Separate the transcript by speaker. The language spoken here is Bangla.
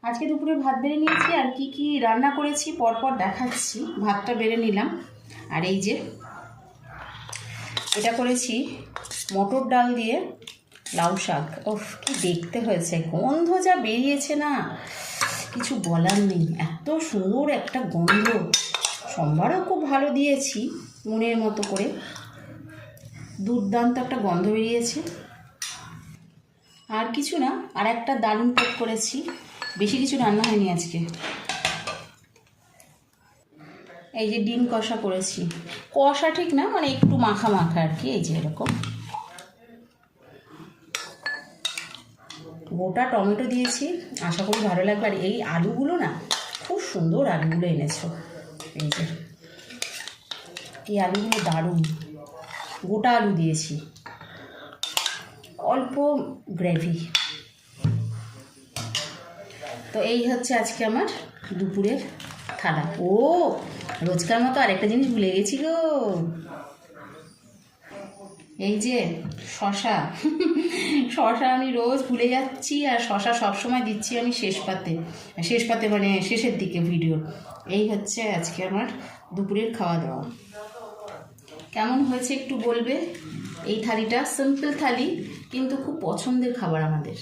Speaker 1: আজকে দুপুরে ভাত বেড়ে নিয়েছি, আর কি কি রান্না করেছি পরপর দেখাচ্ছি। ভাতটা বেড়ে নিলাম, আর এই যে এটা করেছি মটর ডাল দিয়ে লাউ শাক। ওফ, কি দেখতে হয়েছে, গন্ধ যা বেরিয়েছে না, কিছু বলার নেই, এত সুন্দর একটা গন্ধ। সম্বারও খুব ভালো দিয়েছি, মনের মতো করে, দুর্দান্ত একটা গন্ধ বেরিয়েছে। আর কিছু না, আর একটা দারুণ পেট করেছি, বেশি কিছু রান্না হয়নি আজকে। এই যে ডিম কষা করেছি, কষা ঠিক না, মানে একটু মাখা মাখা আর কি। এই যে এরকম গোটা টমেটো দিয়েছি, আশা করি ভালো লাগবে। আর এই আলুগুলো না, খুব সুন্দর আলুগুলো এনেছো। এই যে এই আলুগুলো দারুণ, গোটা আলু দিয়েছি, অল্প গ্রেভি। তো এই হচ্ছে আজকে আমার দুপুরের থালা। ও, রোজকার মতো আরেকটা জিনিস ভুলে গেছি গো, এই যে শশা। শশা আমি রোজ ভুলে যাচ্ছি, আর শশা সবসময় দিচ্ছি আমি শেষ পাতে মানে শেষের দিকে ভিডিও। এই হচ্ছে আজকে আমার দুপুরের খাওয়া দাওয়া। কেমন হয়েছে একটু বলবে। এই থালিটা সিম্পল থালি, কিন্তু খুব পছন্দের খাবার আমাদের।